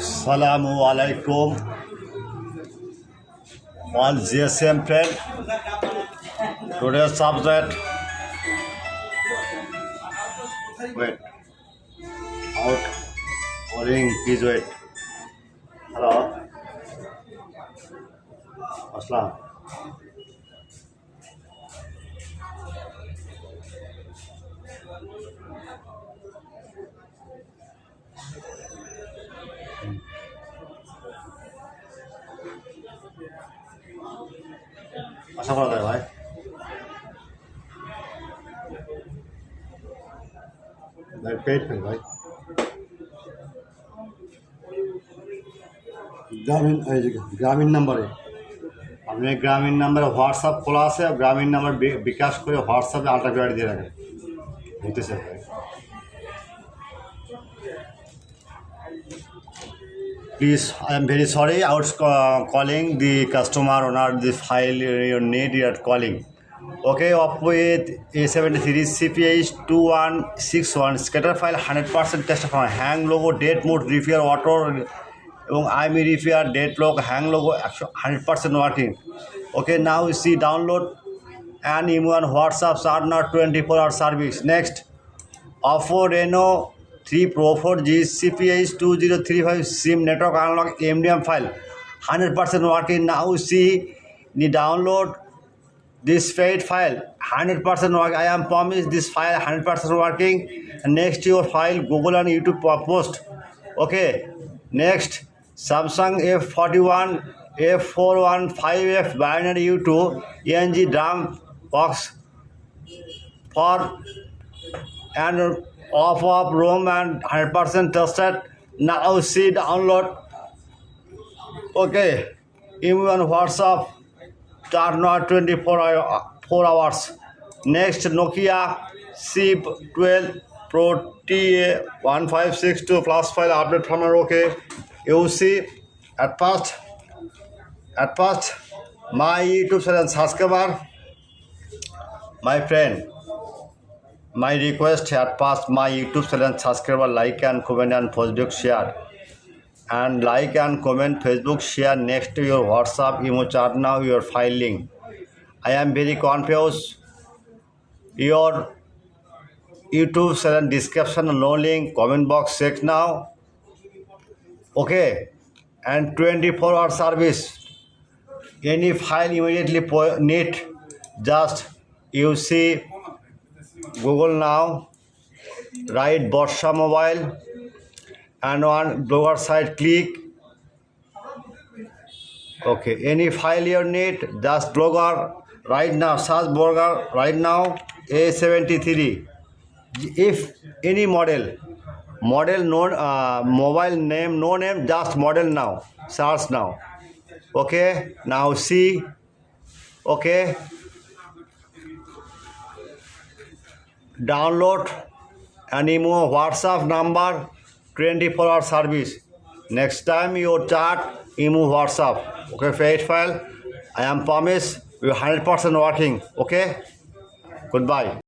Assalamu alaikum. All GSM friend. Today's subject. Wait. Out. Calling. Please wait. Hello. Aslam. আশা করা যায় ভাই paid fail ভাই গ্রামীণ নাম্বারে আপনি গ্রামীণ নাম্বারে হোয়াটসঅ্যাপ খোলা আছে গ্রামীণ নাম্বার বিকাশ করে হোয়াটসঅ্যাপে আলট্রা গাড়ি দিয়ে রাখেন হইতেছে ভাই Please, I am very sorry. I was calling the customer owner the file you need. You are calling. Okay, up with A73 CPH 2161 scatter file 100% test from hang logo, date mode, repair auto, এবং IME repair, date log, hang logo 100% working. Okay, now you see download and email on WhatsApp start not 24-hour service. Next, Oppo Reno 3 Pro 4G CPH 2035 SIM network analog MDM file 100% working. Now see the download this paid file 100% work. I am promised this file 100% working. Next your file Google and YouTube post. Okay. Next Samsung F41 F415F binary U2 ENG drum box for and off ROM and 100% tested. Now see download. Okay, email on WhatsApp start not 24 hours. Next Nokia C12 Pro TA 1562 plus file update from our okay. You see at first my YouTube channel subscriber, my friend. My request at first my YouTube channel subscriber like and comment and Facebook share and like and comment Facebook share next to your WhatsApp email chat now your file link. I am very confused. Your YouTube channel description no link comment box check now. Okay, and 24-hour service. Any file immediately need just you see. Google now, write Borsha mobile and on blogger site click. Okay, any file you need, just blogger right now, search blogger right now, A73. If any model no mobile name, no name, just model now, search now. Okay, now see, okay. Download and email WhatsApp number 24-hour service. Next time your chat email WhatsApp. Okay, paid file. I am promise you 100% working. Okay, goodbye.